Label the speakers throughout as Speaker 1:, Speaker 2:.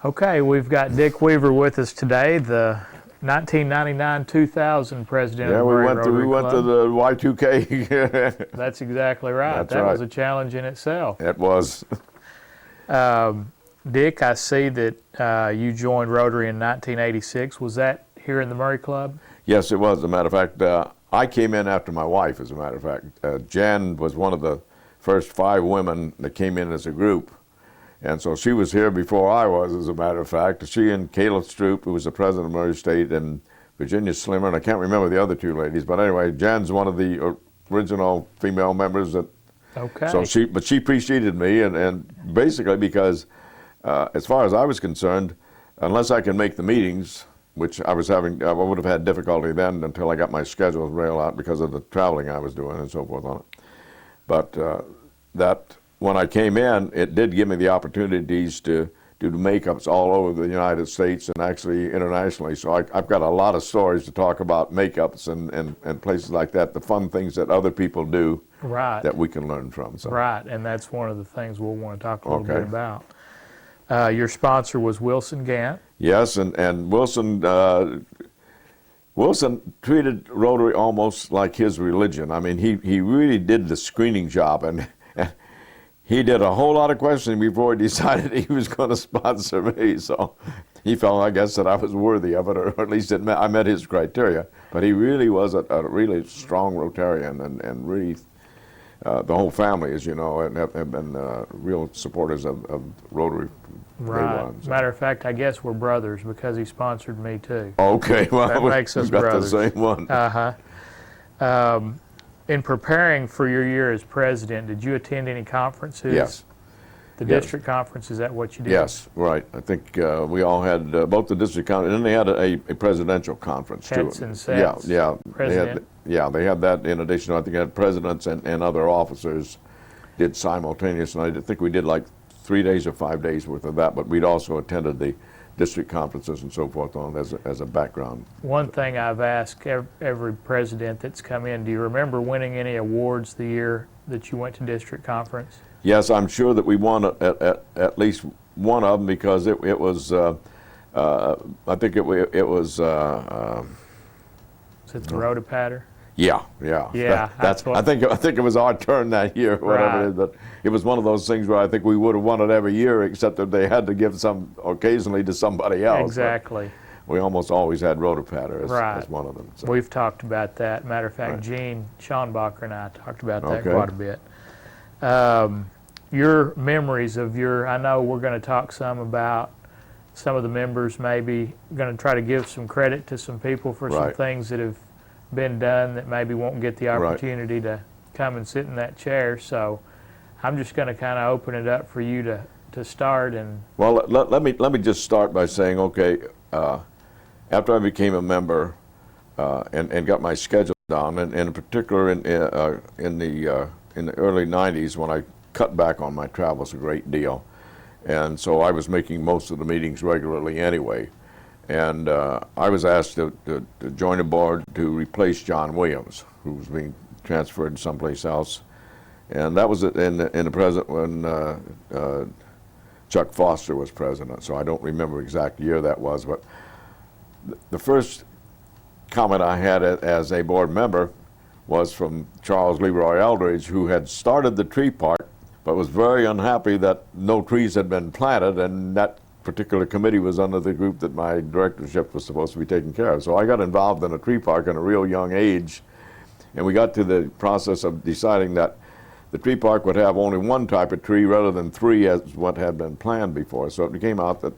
Speaker 1: Okay, we've got Dick Weaver with us today, the 1999-2000 president of the Murray Rotary
Speaker 2: we went to the Y2K.
Speaker 1: That's exactly right.
Speaker 2: That's
Speaker 1: that
Speaker 2: right.
Speaker 1: was a challenge in itself.
Speaker 2: It was.
Speaker 1: Dick, I see that you joined Rotary in 1986. Was that here in the Murray Club?
Speaker 2: Yes, it was. As a matter of fact, I came in after my wife, as a matter of fact. Jan was one of the first 5 women that came in as a group. And so she was here before I was, as a matter of fact. She and Caleb Stroop, who was the president of Murray State, and Virginia Slimmer, and I can't remember the other 2 ladies. But anyway, Jan's one of the original female members.
Speaker 1: Okay.
Speaker 2: So she preceded me, and basically because, as far as I was concerned, unless I can make the meetings, which I would have had difficulty then until I got my schedule railed out because of the traveling I was doing and so forth on it. But that. When I came in, it did give me the opportunities to do makeups all over the United States and actually internationally. So I've got a lot of stories to talk about makeups and places like that, the fun things that other people do that we can learn from. So.
Speaker 1: Right, and that's one of the things we'll want to talk a little bit about. Your sponsor was Wilson Gant.
Speaker 2: Yes, and Wilson treated Rotary almost like his religion. I mean, he really did the screening job, and he did a whole lot of questioning before he decided he was going to sponsor me. So he felt, I guess, that I was worthy of it, or at least I met his criteria. But he really was a really strong Rotarian, and really the whole family, as you know, have been real supporters of Rotary.
Speaker 1: Right. So. Matter of fact, I guess we're brothers because he sponsored me too.
Speaker 2: Okay, well,
Speaker 1: that makes us brothers.
Speaker 2: Got the same one.
Speaker 1: Uh-huh. In preparing for your year as president, did you attend any conferences?
Speaker 2: Yes.
Speaker 1: The district conference, is that what you did?
Speaker 2: Yes, right. I think we all had both the district conference, and then they had a presidential conference too.
Speaker 1: Heads and sets.
Speaker 2: Yeah.
Speaker 1: President.
Speaker 2: They had that in addition. I think they had presidents and other officers did simultaneous, and I think we did like 3 days or 5 days worth of that, but we'd also attended the district conferences and so forth on as a background.
Speaker 1: One thing I've asked every president that's come in, do you remember winning any awards the year that you went to district conference?
Speaker 2: Yes, I'm sure that we won at least one of them because it was, I think it was... Is
Speaker 1: it the Rotopatter?
Speaker 2: Yeah. I think it was our turn that year, whatever it is. But it was one of those things where I think we would have won it every year, except that they had to give some occasionally to somebody else.
Speaker 1: Exactly.
Speaker 2: But we almost always had Rotopatter as one of them. So.
Speaker 1: We've talked about that. Matter of fact, Gene Schonbacher and I talked about that quite a bit. Your memories of I know we're going to talk some about some of the members, maybe going to try to give some credit to some people for some things that have been done that maybe won't get the opportunity to come and sit in that chair. So I'm just going to kind of open it up for you to start. And
Speaker 2: well, let me just start by saying, okay, after I became a member and got my schedule down, and in particular in the early 90s when I cut back on my travels a great deal, and so I was making most of the meetings regularly anyway. And I was asked to join a board to replace John Williams, who was being transferred someplace else. And that was in the present when Chuck Foster was president. So I don't remember exact year that was. But the first comment I had as a board member was from Charles Leroy Eldridge, who had started the tree park, but was very unhappy that no trees had been planted, and that particular committee was under the group that my directorship was supposed to be taking care of. So I got involved in a tree park at a real young age, and we got to the process of deciding that the tree park would have only one type of tree rather than 3 as what had been planned before. So it came out that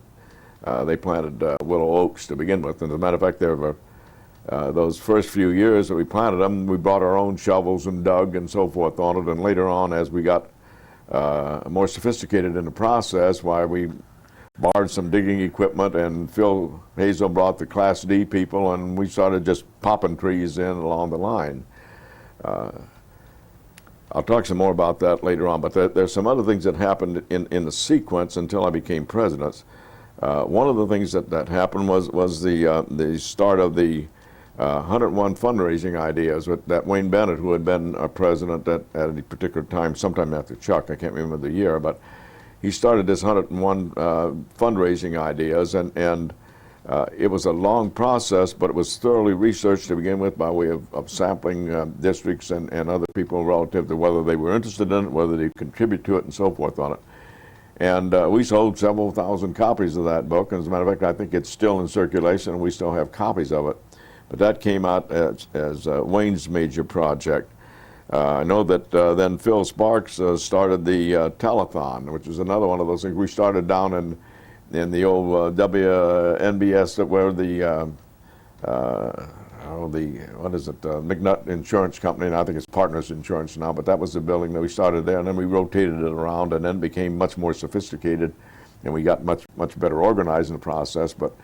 Speaker 2: they planted willow oaks to begin with. And as a matter of fact, there were those first few years that we planted them, we brought our own shovels and dug and so forth on it. And later on, as we got more sophisticated in the process, why we borrowed some digging equipment, and Phil Hazel brought the Class D people, and we started just popping trees in along the line. I'll talk some more about that later on, but there's some other things that happened in the sequence until I became president. One of the things that happened was the start of the 101 fundraising ideas that Wayne Bennett, who had been president at a particular time, sometime after Chuck, I can't remember the year, but he started this 101 fundraising ideas, and it was a long process, but it was thoroughly researched to begin with by way of sampling districts and other people relative to whether they were interested in it, whether they contribute to it, and so forth on it. And we sold several thousand copies of that book, and as a matter of fact, I think it's still in circulation, and we still have copies of it. But that came out as Wayne's major project. I know that then Phil Sparks started the telethon, which is another one of those things. We started down in the old WNBS, where what is it, McNutt Insurance Company, and I think it's Partners Insurance now, but that was the building that we started there, and then we rotated it around, and then became much more sophisticated, and we got much better organized in the process. But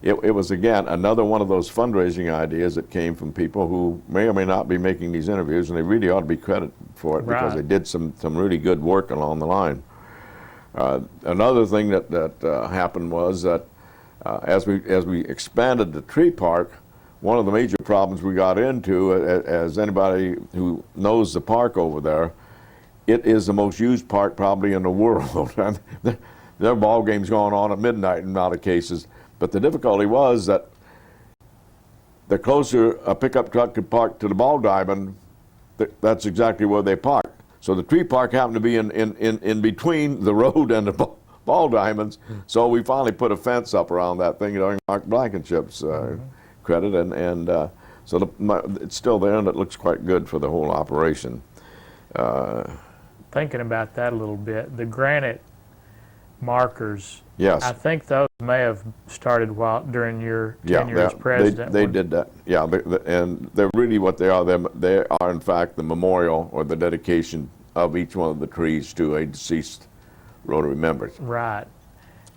Speaker 2: it was, again, another one of those fundraising ideas that came from people who may or may not be making these interviews, and they really ought to be credited for it,
Speaker 1: right,
Speaker 2: because they did some really good work along the line. Another thing that happened was that as we expanded the tree park, one of the major problems we got into, as anybody who knows the park over there, it is the most used park probably in the world. And there are ball games going on at midnight in a lot of cases. But the difficulty was that the closer a pickup truck could park to the ball diamond, that's exactly where they parked. So the tree park happened to be in between the road and the ball diamonds. So we finally put a fence up around that thing during Mark Blankenship's credit, and so it's still there, and it looks quite good for the whole operation.
Speaker 1: Thinking about that a little bit, the granite markers,
Speaker 2: yes,
Speaker 1: I think those may have started during your tenure as president.
Speaker 2: They did that. Yeah, and they're really what they are. They are, in fact, the memorial or the dedication of each one of the trees to a deceased Rotary member.
Speaker 1: Right.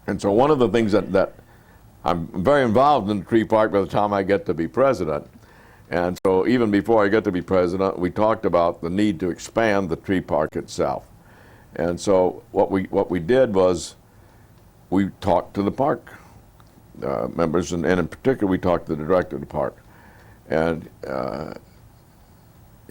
Speaker 2: And so one of the things that I'm very involved in the tree park by the time I get to be president. And so even before I get to be president, we talked about the need to expand the tree park itself. And so what we did was we talked to the park members, and in particular we talked to the director of the park. And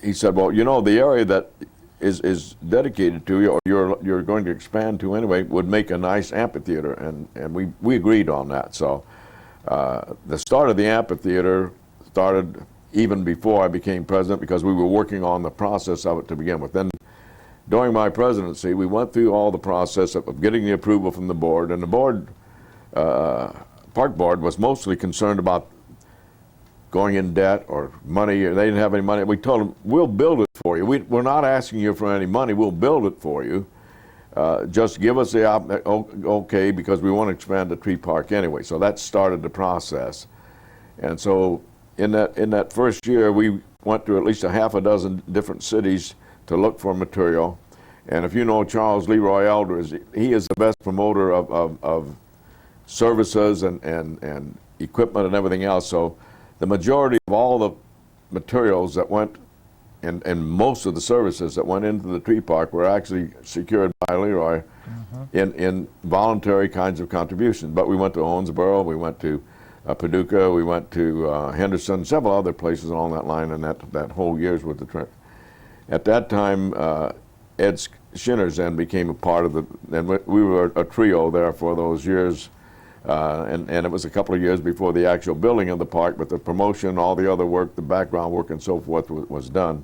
Speaker 2: he said, well, you know, the area that is dedicated to you, or you're going to expand to anyway, would make a nice amphitheater, and we agreed on that. So the start of the amphitheater started even before I became president, because we were working on the process of it to begin with. Then during my presidency, we went through all the process of getting the approval from the board, and the board, park board, was mostly concerned about going in debt or money. They didn't have any money. We told them, we'll build it for you. We're not asking you for any money. We'll build it for you. Just give us the okay, because we want to expand the tree park anyway. So that started the process. And so in that first year, we went to at least a half a dozen different cities to look for material. And if you know Charles Leroy Elders, he is the best promoter of services and equipment and everything else. So the majority of all the materials that went, and most of the services that went into the tree park, were actually secured by Leroy in voluntary kinds of contributions. But we went to Owensboro, we went to Paducah, we went to Henderson, several other places along that line, and that whole year's worth of trip. At that time, Ed Shinner's then became a part of and we were a trio there for those years. And it was a couple of years before the actual building of the park, but the promotion, all the other work, the background work and so forth was done.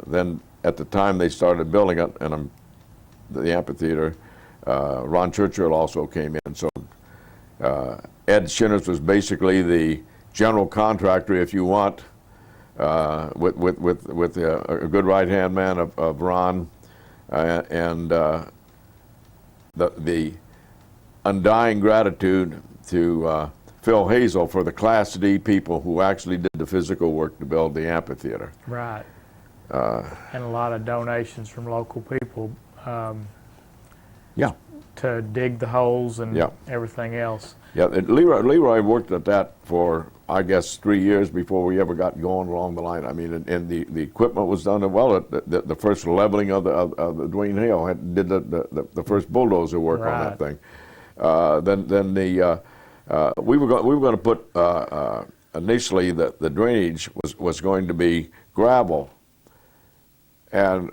Speaker 2: Then at the time they started building it, and the amphitheater, Ron Churchill also came in. So Ed Shinner's was basically the general contractor, if you want, with a good right-hand man of Ron, and the undying gratitude to Phil Hazel for the Class D people who actually did the physical work to build the amphitheater.
Speaker 1: Right. And a lot of donations from local people.
Speaker 2: Yeah.
Speaker 1: To dig the holes and
Speaker 2: yeah.
Speaker 1: everything else.
Speaker 2: Yeah, Leroy worked at that for, I guess, 3 years before we ever got going along the line. I mean, and the equipment was done well. The first leveling of the Dwayne Hale did the first bulldozer work
Speaker 1: right.
Speaker 2: on that thing. Then we were going to put initially the drainage was going to be gravel, and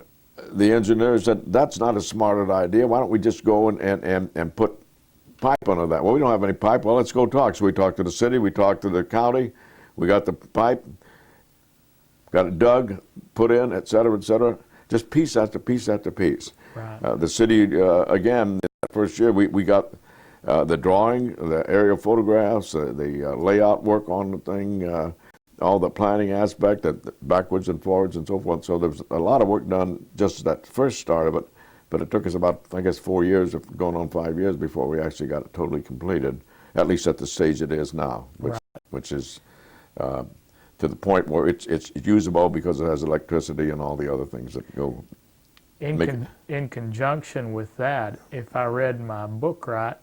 Speaker 2: the engineers said, that's not a smart idea. Why don't we just go and put pipe under that? Well, we don't have any pipe. Well, let's go talk. So we talked to the city, we talked to the county, we got the pipe, got it dug, put in, et cetera, just piece after piece after piece.
Speaker 1: Right.
Speaker 2: The city, again, that first year, we got the drawing, the aerial photographs, the layout work on the thing, all the planning aspect, backwards and forwards and so forth. So there was a lot of work done just at that first start of it, but it took us about, I guess, 4 years, going on 5 years before we actually got it totally completed, at least at the stage it is now, which is to the point where it's usable because it has electricity and all the other things that go.
Speaker 1: In conjunction with that, if I read my book right,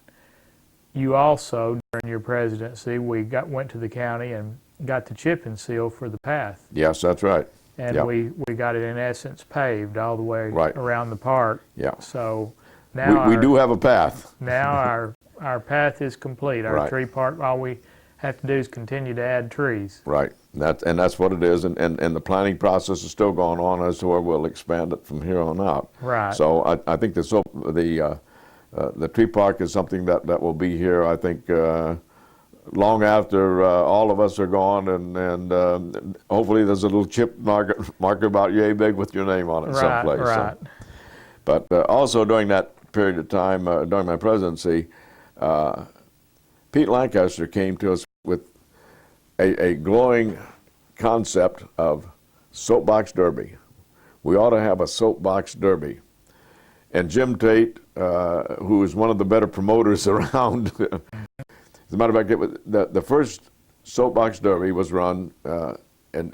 Speaker 1: you also, during your presidency, went to the county and got the chip and seal for the path.
Speaker 2: Yes, that's right.
Speaker 1: And
Speaker 2: yep.
Speaker 1: we got it in essence paved all the way
Speaker 2: right.
Speaker 1: around the park.
Speaker 2: Yeah.
Speaker 1: So now
Speaker 2: we do have a path.
Speaker 1: Now our path is complete. Our
Speaker 2: right.
Speaker 1: tree park, all we have to do is continue to add trees.
Speaker 2: Right. That's what it is. And the planning process is still going on as to where we'll expand it from here on out.
Speaker 1: Right.
Speaker 2: So I think the tree park is something that will be here, I think, long after all of us are gone, and hopefully there's a little chip marker about yay big with your name on it someplace.
Speaker 1: Right.
Speaker 2: So. But also during that period of time, during my presidency, Pete Lancaster came to us with a glowing concept of soapbox derby. We ought to have a soapbox derby. And Jim Tate, who is one of the better promoters around, as a matter of fact, the first soapbox derby was run in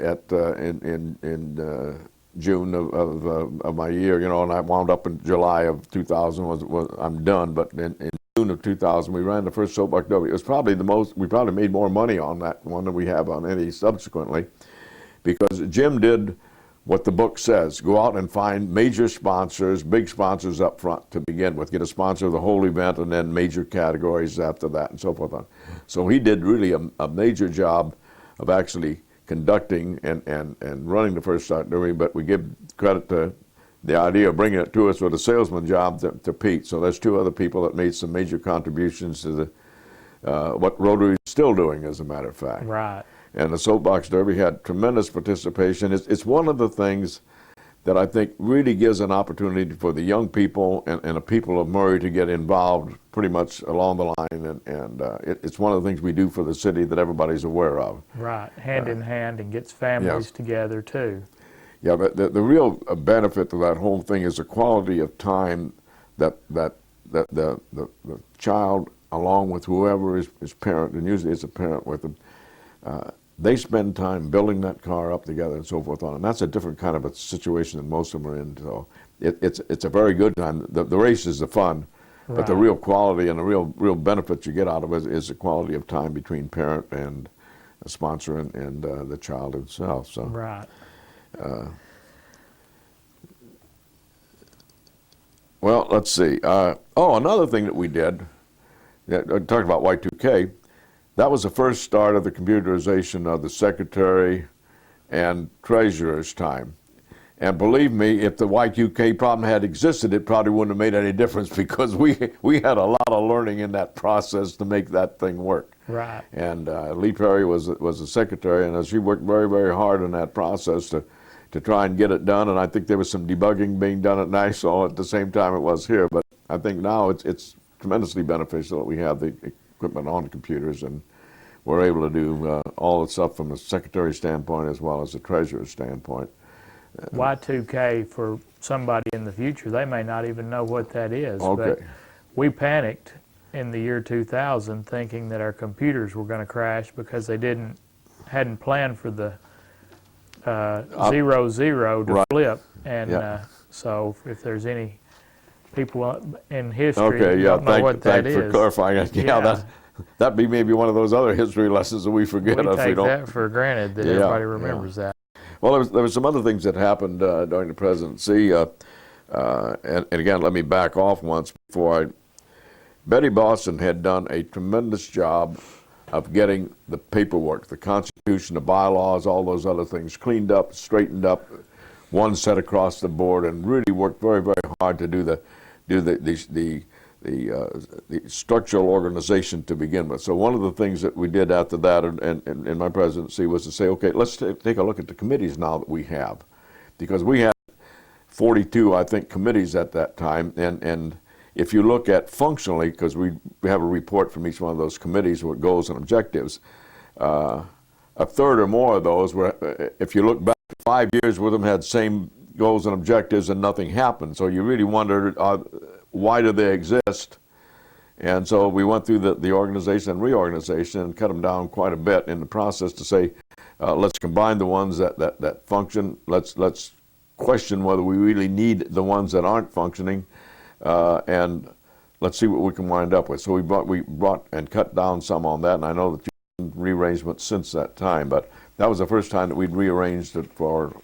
Speaker 2: June of my year, and I wound up in July of 2000. I'm done, but in June of 2000, we ran the first soapbox derby. It was probably we probably made more money on that one than we have on any subsequently, because Jim did what the book says: go out and find major sponsors, big sponsors up front to begin with, get a sponsor of the whole event, and then major categories after that, and so forth on. So he did really a major job of actually conducting and running the first start derby, but we give credit to the idea of bringing it to us with a salesman job to Pete. So there's two other people that made some major contributions to what Rotary is still doing, as a matter of fact.
Speaker 1: Right.
Speaker 2: And the soapbox derby had tremendous participation. It's one of the things that I think really gives an opportunity for the young people and the people of Murray to get involved pretty much along the line, and it's one of the things we do for the city that everybody's aware of.
Speaker 1: Right, hand in hand, and gets families together too.
Speaker 2: Yeah, but the real benefit to that whole thing is the quality of time that the child, along with whoever is parent, and usually it's a parent with them, they spend time building that car up together and so forth on, and that's a different kind of a situation than most of them are in. So it's a very good time. The race is the fun, right. But the real quality and the real benefit you get out of it is the quality of time between parent and a sponsor and the child himself. So
Speaker 1: right.
Speaker 2: Well, let's see. Another thing that we did. Talking about Y2K. That was the first start of the computerization of the secretary and treasurer's time. And believe me, if the Y2K problem had existed, it probably wouldn't have made any difference, because we had a lot of learning in that process to make that thing work.
Speaker 1: Right. And
Speaker 2: Lee Perry was the secretary, and she worked very, very hard in that process to try and get it done. And I think there was some debugging being done at Nassau at the same time it was here. But I think now it's tremendously beneficial that we have the equipment on computers, and we're able to do all the stuff from the secretary standpoint as well as the treasurer's standpoint.
Speaker 1: Y2K, for somebody in the future, they may not even know what that is.
Speaker 2: Okay.
Speaker 1: But we panicked in the year 2000 thinking that our computers were going to crash because they hadn't planned for the 0-0 to
Speaker 2: right.
Speaker 1: flip. And so if there's any people in history who don't know what that is.
Speaker 2: Thanks for clarifying it. Yeah, that'd be maybe one of those other history lessons that we forget if we don't.
Speaker 1: We take that for granted that everybody remembers that.
Speaker 2: Well, there were some other things that happened during the presidency, and again, let me back off once before Betty Boston had done a tremendous job of getting the paperwork, the Constitution, the bylaws, all those other things cleaned up, straightened up. one set across the board, and really worked very, very hard to do the structural organization to begin with. So one of the things that we did after that and in my presidency was to say, okay, let's take a look at the committees now that we have, because we had 42, I think, committees at that time, and if you look at functionally, because we have a report from each one of those committees with goals and objectives, a third or more of those were, if you look back 5 years with them, had same goals and objectives and nothing happened. So you really wondered, why do they exist? And so we went through the organization and reorganization and cut them down quite a bit in the process to say, let's combine the ones that function. Let's question whether we really need the ones that aren't functioning, and let's see what we can wind up with. So we brought and cut down some on that, and I know that you've done rearrangements since that time, but that was the first time that we'd rearranged it for,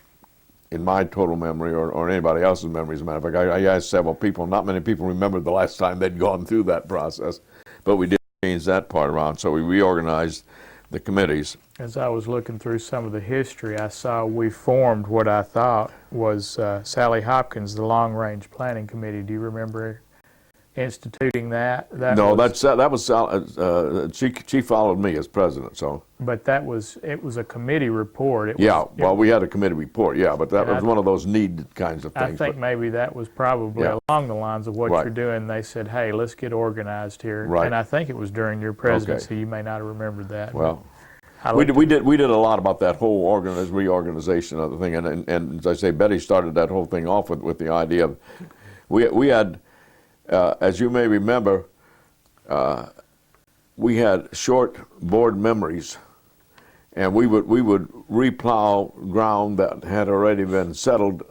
Speaker 2: in my total memory, or anybody else's memory, as a matter of fact. I asked several people. Not many people remembered the last time they'd gone through that process, but we did change that part around. So we reorganized the committees.
Speaker 1: As I was looking through some of the history, I saw we formed what I thought was Sally Hopkins, the Long Range Planning Committee. Do you remember instituting that?
Speaker 2: No, that was she followed me as president. So,
Speaker 1: but it was a committee report.
Speaker 2: We had a committee report. Yeah, but that was one of those needed kinds of things.
Speaker 1: I think maybe that was probably along the lines of what you're doing. They said, "Hey, let's get organized here."
Speaker 2: Right.
Speaker 1: And I think it was during your presidency. Okay. You may not have remembered that.
Speaker 2: Well, we did a lot about that whole reorganization of the thing, and as I say, Betty started that whole thing off with the idea of we had. As you may remember, we had short board memories, and we would replow ground that had already been settled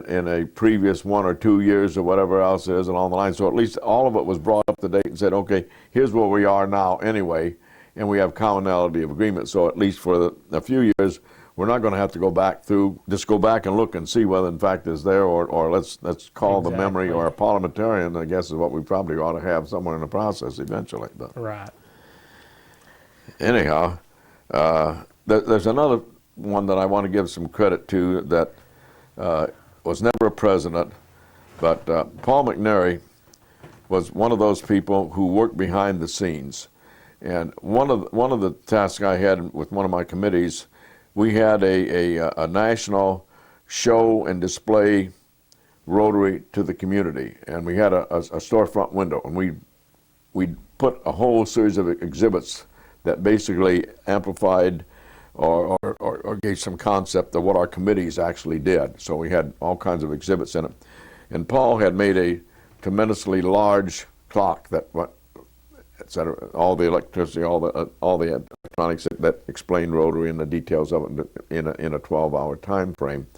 Speaker 2: in a previous 1 or 2 years or whatever else is along the line. So at least all of it was brought up to date and said, okay, here's where we are now anyway, and we have commonality of agreement. So at least for a few years, we're not going to have to go back through, just go back and look and see whether in fact it's there, or let's call the memory, or a parliamentarian, I guess, is what we probably ought to have somewhere in the process eventually. But
Speaker 1: right.
Speaker 2: Anyhow, there's another one that I want to give some credit to that was never a president, but Paul McNary was one of those people who worked behind the scenes. And one of the tasks I had with one of my committees, we had a national show and display Rotary to the community, and we had a storefront window, and we put a whole series of exhibits that basically amplified or gave some concept of what our committees actually did. So we had all kinds of exhibits in it, and Paul had made a tremendously large clock that etc. All the electricity, all the electronics that explained Rotary and the details of it in a 12-hour time frame.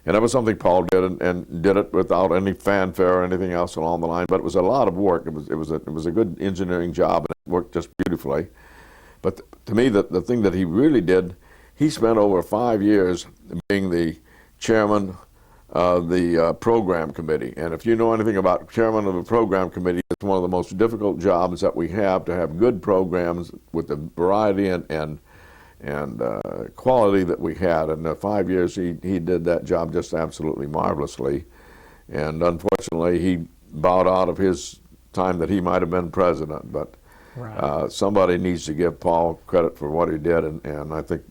Speaker 2: And that was something Paul did, and did it without any fanfare or anything else along the line. But it was a lot of work. It was a good engineering job, and it worked just beautifully. But to me, the thing that he really did, he spent over 5 years being the chairman of the program committee. And if you know anything about chairman of a program committee, it's one of the most difficult jobs that we have, to have good programs with the variety and quality that we had. And 5 years he did that job just absolutely marvelously. And unfortunately, he bowed out of his time that he might have been president. But right. Somebody needs to give Paul credit for what he did, and I think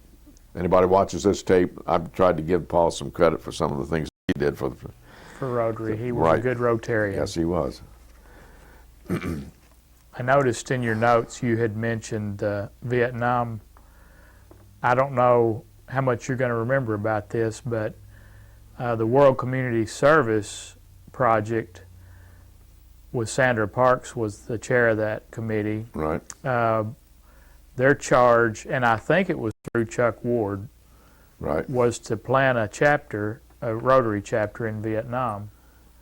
Speaker 2: anybody watches this tape, I've tried to give Paul some credit for some of the things he did for
Speaker 1: Rotary. He was a good Rotarian.
Speaker 2: Yes, he was.
Speaker 1: I noticed in your notes you had mentioned Vietnam. I don't know how much you're going to remember about this, but the World Community Service Project with Sandra Parks was the chair of that committee.
Speaker 2: Right.
Speaker 1: Their charge, and I think it was through Chuck Ward,
Speaker 2: right,
Speaker 1: was to plan a Rotary chapter in Vietnam.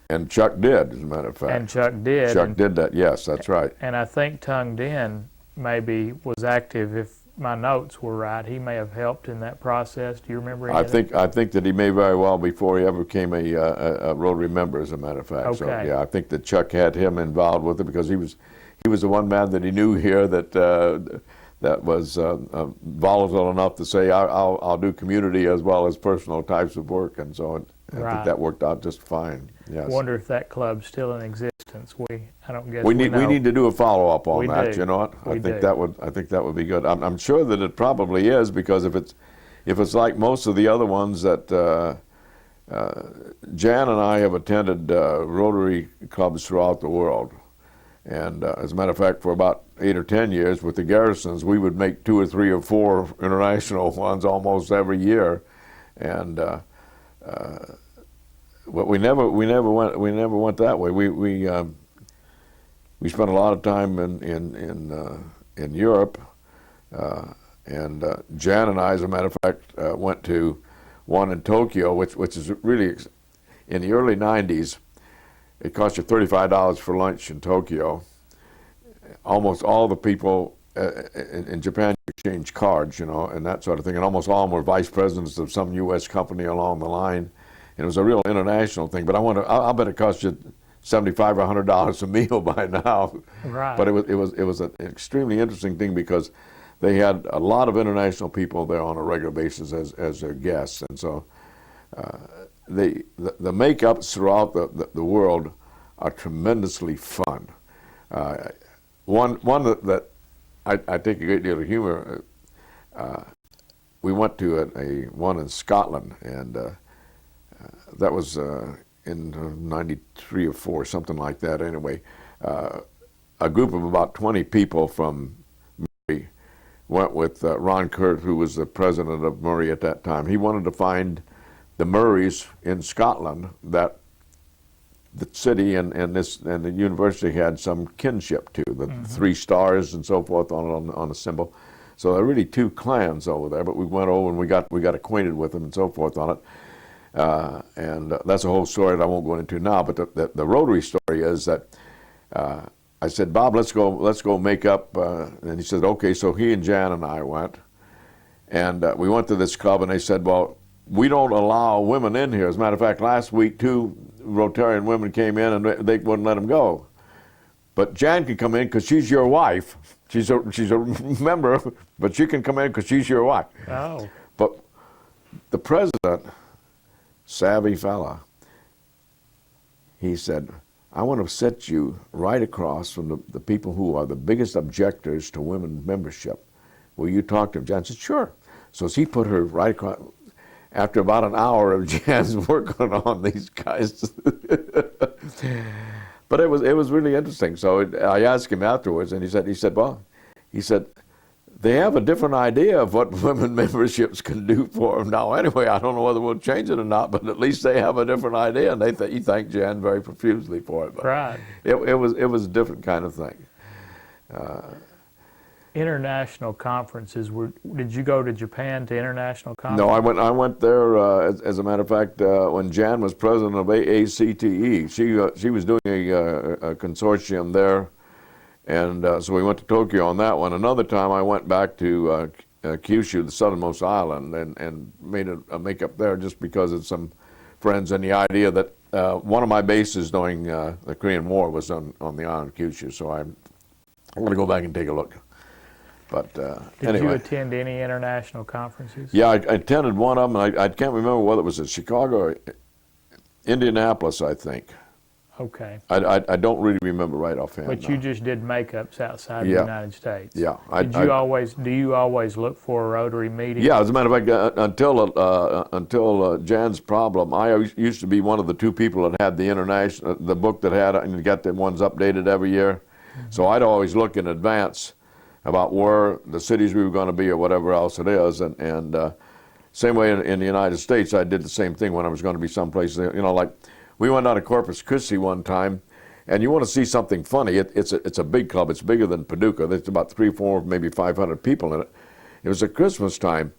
Speaker 2: And Chuck did, as a matter of fact.
Speaker 1: And Chuck did.
Speaker 2: Chuck did that, yes, that's right.
Speaker 1: And I think Tung Dinh maybe was active, if my notes were right. He may have helped in that process. Do you remember any of that?
Speaker 2: I think that he may very well, before he ever became a Rotary member, as a matter of fact.
Speaker 1: Okay.
Speaker 2: So yeah, I think that Chuck had him involved with it, because he was the one man that he knew here that was volatile enough to say, I'll do community as well as personal types of work, and so I think
Speaker 1: Right.
Speaker 2: that worked out just fine. Yes.
Speaker 1: Wonder if that club's still in existence. I don't guess
Speaker 2: We
Speaker 1: know.
Speaker 2: need to do a follow-up on
Speaker 1: We
Speaker 2: that.
Speaker 1: do.
Speaker 2: You know what? I
Speaker 1: We
Speaker 2: think
Speaker 1: do.
Speaker 2: that would be good. I'm sure that it probably is, because if it's like most of the other ones that Jan and I have attended Rotary clubs throughout the world, and as a matter of fact, for about 8 or 10 years with the Garrisons, we would make 2 or 3 or 4 international ones almost every year, and but we never went that way. We spent a lot of time in Europe, and Jan and I, as a matter of fact, went to one in Tokyo, which is really, in the early 90s, it cost you $35 for lunch in Tokyo. Almost all the people in Japan exchanged cards, you know, and that sort of thing, and almost all of them were vice presidents of some U.S. company along the line. And it was a real international thing. But I'll bet it cost you $75 or $100 a meal by now.
Speaker 1: Right.
Speaker 2: But it was an extremely interesting thing, because they had a lot of international people there on a regular basis as their guests, and so the makeups throughout the world are tremendously fun. One that I take a great deal of humor. We went to one in Scotland, and that was in '93 or '4, something like that. Anyway, a group of about 20 people from Murray went with Ron Kurt, who was the president of Murray at that time. He wanted to find the Murrays in Scotland that the city and the university had some kinship to, the 3 stars and so forth on a symbol. So there are really 2 clans over there, but we went over and we got acquainted with them and so forth on it. And that's a whole story that I won't go into now. But the Rotary story is that I said, Bob, let's go make up. And he said, okay. So he and Jan and I went, and we went to this club, and they said, well, we don't allow women in here. As a matter of fact, last week 2 Rotarian women came in, and they wouldn't let them go. But Jan can come in because she's your wife. She's a member, but she can come in because she's your wife.
Speaker 1: Oh.
Speaker 2: But the president, savvy fella, he said, I want to set you right across from the people who are the biggest objectors to women membership. Will you talk to them? Jan said, sure. So he put her right across. After about an hour of Jan's working on these guys. But it was really interesting. So I asked him afterwards, and he said, they have a different idea of what women memberships can do for them now. Anyway, I don't know whether we'll change it or not, but at least they have a different idea, and he thanked Jan very profusely for it. But
Speaker 1: right.
Speaker 2: It was a different kind of thing.
Speaker 1: International conferences. Did you go to Japan to international conferences?
Speaker 2: No, I went there. As a matter of fact, when Jan was president of AACTE, she was doing a consortium there, and so we went to Tokyo on that one. Another time, I went back to Kyushu, the southernmost island, and made a makeup there just because of some friends and the idea that one of my bases during the Korean War was on the island of Kyushu. So I want to go back and take a look. But
Speaker 1: Did
Speaker 2: anyway.
Speaker 1: you attend any international conferences?
Speaker 2: Yeah, I attended one of them. I can't remember whether it was in Chicago or Indianapolis, I think.
Speaker 1: Okay.
Speaker 2: I don't really remember right offhand.
Speaker 1: But you just did makeups outside the
Speaker 2: Yeah.
Speaker 1: United States.
Speaker 2: Yeah.
Speaker 1: Do you always look for a Rotary meeting?
Speaker 2: Yeah, as a matter of fact, until Jan's problem, I used to be one of the 2 people that had the book that had, and got the ones updated every year. So I'd always look in advance about where the cities we were going to be or whatever else it is. And same way in the United States, I did the same thing when I was going to be someplace. You know, like we went down to Corpus Christi one time, and you want to see something funny. It's a big club. It's bigger than Paducah. There's about 300, 400, maybe 500 people in it. It was at Christmas time,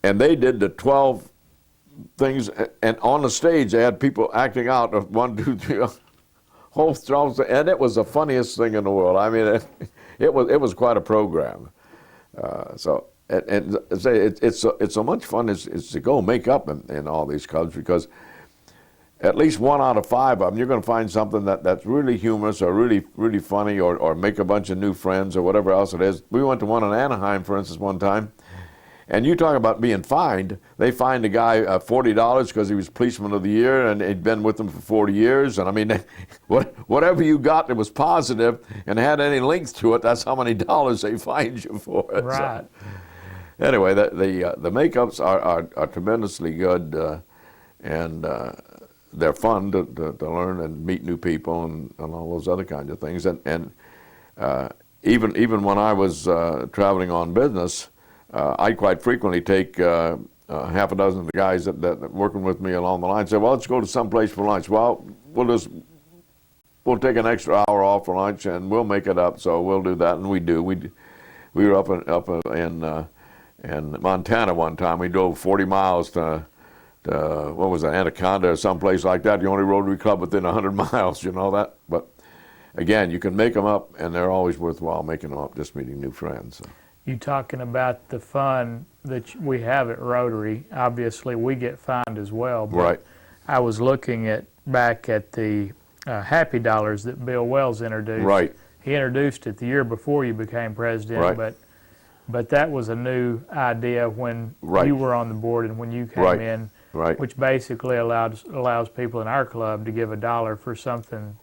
Speaker 2: and they did the 12 things, and on the stage they had people acting out of 1, 2, 3, whole 12, and it was the funniest thing in the world. I mean, it was quite a program. So it's so much fun is to go make up in all these clubs, because at least 1 out of 5 of them you're going to find something that's really humorous or really funny, or make a bunch of new friends or whatever else it is. We went to one in Anaheim, for instance, one time, And you talk about being fined. They fined a guy $40 because he was policeman of the year and he'd been with them for 40 years. And I mean, whatever you got that was positive and had any length to it, that's how many dollars they fined you for it.
Speaker 1: Right.
Speaker 2: So, anyway, the makeups are tremendously good, and they're fun to learn and meet new people and all those other kinds of things. And even when I was traveling on business, I quite frequently take half a dozen of the guys that working with me along the line say, well, let's go to some place for lunch. Well, we'll take an extra hour off for lunch and we'll make it up. So we'll do that, and we do. We were up in Montana one time. We drove 40 miles to what was it, Anaconda or someplace like that. The only Rotary Club within 100 miles, you know that. But again, you can make them up, and they're always worthwhile making them up, just meeting new friends. So.
Speaker 1: You talking about the fun that we have at Rotary. Obviously, we get fined as well. But
Speaker 2: right.
Speaker 1: I was looking back at the Happy Dollars that Bill Wells introduced.
Speaker 2: Right.
Speaker 1: He introduced it the year before you became president.
Speaker 2: Right.
Speaker 1: But that was a new idea when
Speaker 2: right.
Speaker 1: you were on the board and when you came
Speaker 2: right.
Speaker 1: in.
Speaker 2: Right.
Speaker 1: Which basically allows people in our club to give $1 for something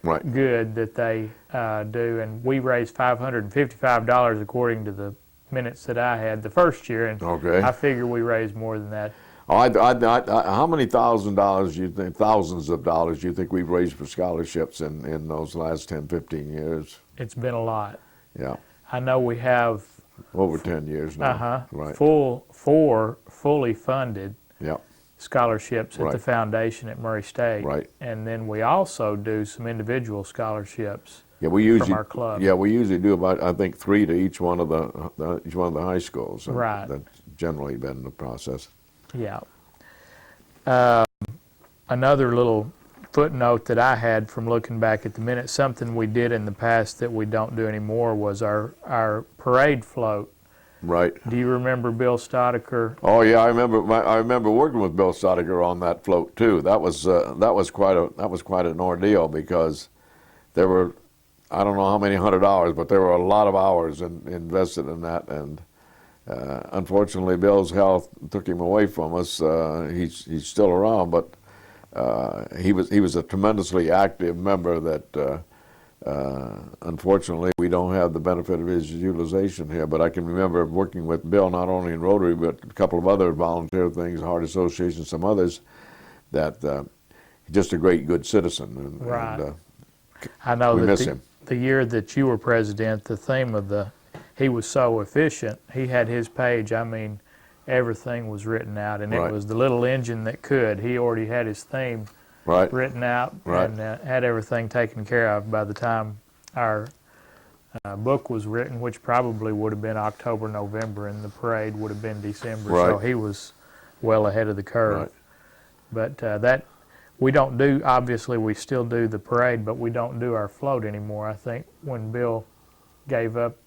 Speaker 2: right.
Speaker 1: good that they do. And we raised $555 according to the minutes that I had the first year. And
Speaker 2: okay.
Speaker 1: I figure we raised more than that.
Speaker 2: How many $1,000s do you think, thousands of dollars do you think we've raised for scholarships in those last 10, 15 years?
Speaker 1: It's been a lot.
Speaker 2: Yeah.
Speaker 1: I know we have
Speaker 2: over 10 years now. Right.
Speaker 1: Four fully funded.
Speaker 2: Yeah.
Speaker 1: Scholarships at
Speaker 2: right.
Speaker 1: the foundation at Murray State.
Speaker 2: Right.
Speaker 1: And then we also do some individual scholarships
Speaker 2: from
Speaker 1: our club.
Speaker 2: Yeah, we usually do about, I think, 3 to each one of the high schools.
Speaker 1: Right.
Speaker 2: That's generally been the process.
Speaker 1: Yeah. Another little footnote that I had from looking back at the minutes, something we did in the past that we don't do anymore was our parade float.
Speaker 2: Right.
Speaker 1: Do you remember Bill Stodiker?
Speaker 2: Oh yeah, I remember working with Bill Stodiker on that float too. That was quite an ordeal because there were, I don't know how many hundred hours, but there were a lot of hours invested in that, and unfortunately Bill's health took him away from us. He's still around, but he was a tremendously active member that. Unfortunately, we don't have the benefit of his utilization here, but I can remember working with Bill not only in Rotary, but a couple of other volunteer things, Heart Association, some others, that just a great, good citizen.
Speaker 1: Right.
Speaker 2: And,
Speaker 1: I know
Speaker 2: we
Speaker 1: that
Speaker 2: miss him.
Speaker 1: The year that you were president, the theme of he was so efficient, he had his page, I mean, everything was written out, and
Speaker 2: right.
Speaker 1: it was the little engine that could. He already had his theme.
Speaker 2: Right.
Speaker 1: Written out
Speaker 2: right.
Speaker 1: and had everything taken care of by the time our book was written, which probably would have been October, November, and the parade would have been December.
Speaker 2: Right.
Speaker 1: So he was well ahead of the curve.
Speaker 2: Right.
Speaker 1: But that we don't do, obviously we still do the parade, but we don't do our float anymore. I think when Bill gave up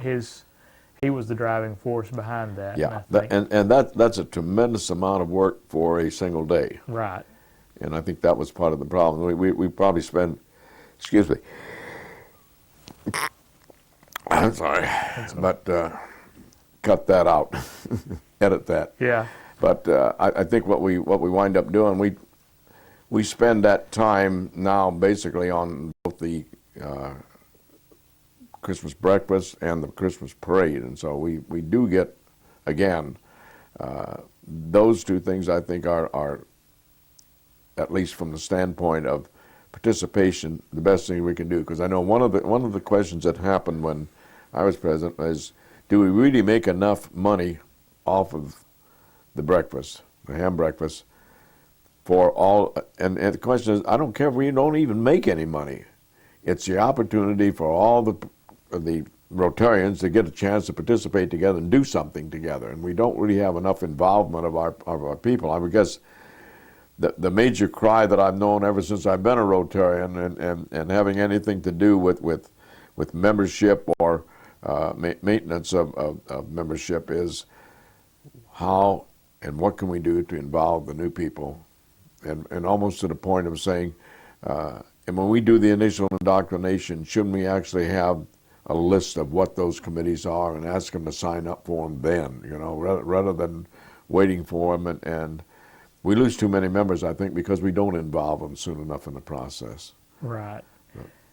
Speaker 1: he was the driving force behind that.
Speaker 2: Yeah, and that's a tremendous amount of work for a single day.
Speaker 1: Right.
Speaker 2: And I think that was part of the problem. We probably spend, excuse me, I'm sorry, but cut that out, edit that.
Speaker 1: Yeah.
Speaker 2: But I think what we wind up doing, we spend that time now basically on both the Christmas breakfast and the Christmas parade, and so we do get, again, those two things I think are at least from the standpoint of participation, the best thing we can do. Because I know one of the questions that happened when I was president is, do we really make enough money off of the breakfast, the ham breakfast, for all? And the question is, I don't care if we don't even make any money. It's the opportunity for all the Rotarians to get a chance to participate together and do something together. And we don't really have enough involvement of our people. I would guess the major cry that I've known ever since I've been a Rotarian and having anything to do with membership or maintenance of membership is how and what can we do to involve the new people, and almost to the point of saying, and when we do the initial indoctrination, shouldn't we actually have a list of what those committees are and ask them to sign up for them then, you know, rather than waiting for them. And we lose too many members, I think, because we don't involve them soon enough in the process.
Speaker 1: Right.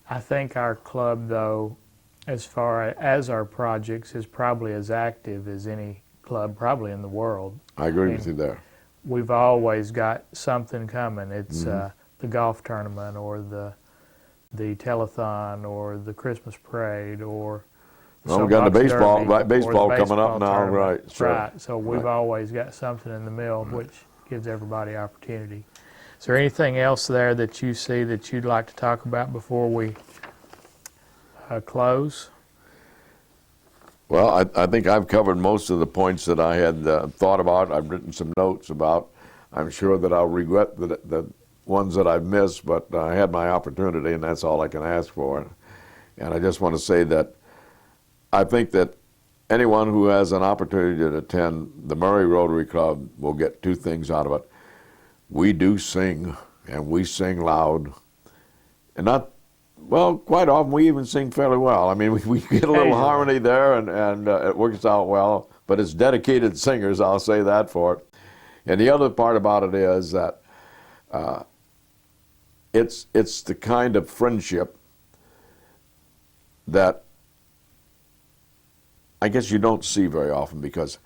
Speaker 1: I think our club, though, as far as our projects, is probably as active as any club probably in the world.
Speaker 2: I agree with you there.
Speaker 1: We've always got something coming. It's the golf tournament or the telethon or the Christmas parade or
Speaker 2: well, we've got the baseball,
Speaker 1: derby,
Speaker 2: baseball
Speaker 1: the
Speaker 2: coming up now,
Speaker 1: tournament.
Speaker 2: right? Sure.
Speaker 1: Right. So we've always got something in the mill, which gives everybody opportunity. Is there anything else there that you see that you'd like to talk about before we close?
Speaker 2: Well, I think I've covered most of the points that I had thought about. I've written some notes about. I'm sure that I'll regret the ones that I've missed, but I had my opportunity, and that's all I can ask for. And I just want to say that I think that anyone who has an opportunity to attend the Murray Rotary Club will get two things out of it. We do sing, and we sing loud. And not, well, quite often we even sing fairly well. I mean, we get a little harmony there, and it works out well. But it's dedicated singers, I'll say that for it. And the other part about it is that it's the kind of friendship that I guess you don't see very often, because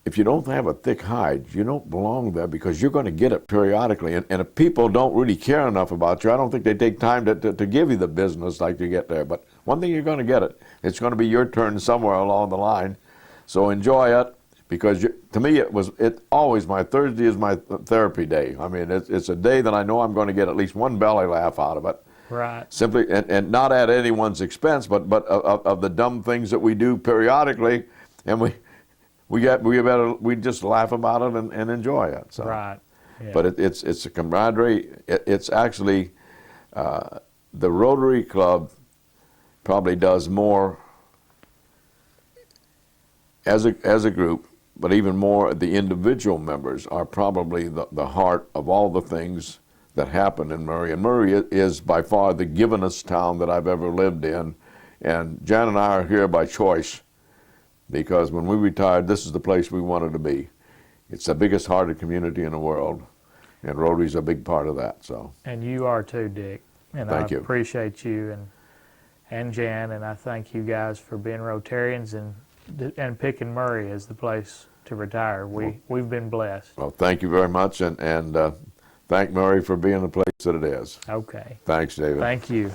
Speaker 2: if you don't have a thick hide, you don't belong there, because you're going to get it periodically. And if people don't really care enough about you, I don't think they take time to give you the business like you get there. But one thing, you're going to get it. It's going to be your turn somewhere along the line. So enjoy it, because to me it always, my Thursday is my therapy day. I mean, it's a day that I know I'm going to get at least one belly laugh out of it.
Speaker 1: Right.
Speaker 2: Simply, and not at anyone's expense, but of the dumb things that we do periodically, and we just laugh about it and enjoy it. So.
Speaker 1: Right. Yeah.
Speaker 2: But it's a camaraderie. It's actually the Rotary Club probably does more as a group, but even more, the individual members are probably the heart of all the things that happen in Murray. And Murray is by far the givenest town that I've ever lived in. And Jan and I are here by choice, because when we retired, this is the place we wanted to be. It's the biggest hearted community in the world, and Rotary's a big part of that. So.
Speaker 1: And you are too, Dick. And
Speaker 2: Thank you.
Speaker 1: Appreciate you and Jan, and I thank you guys for being Rotarians and picking Murray as the place to retire. We've been blessed.
Speaker 2: Well, thank you very much, and thank Murray for being the place that it is.
Speaker 1: Okay.
Speaker 2: Thanks, David.
Speaker 1: Thank you.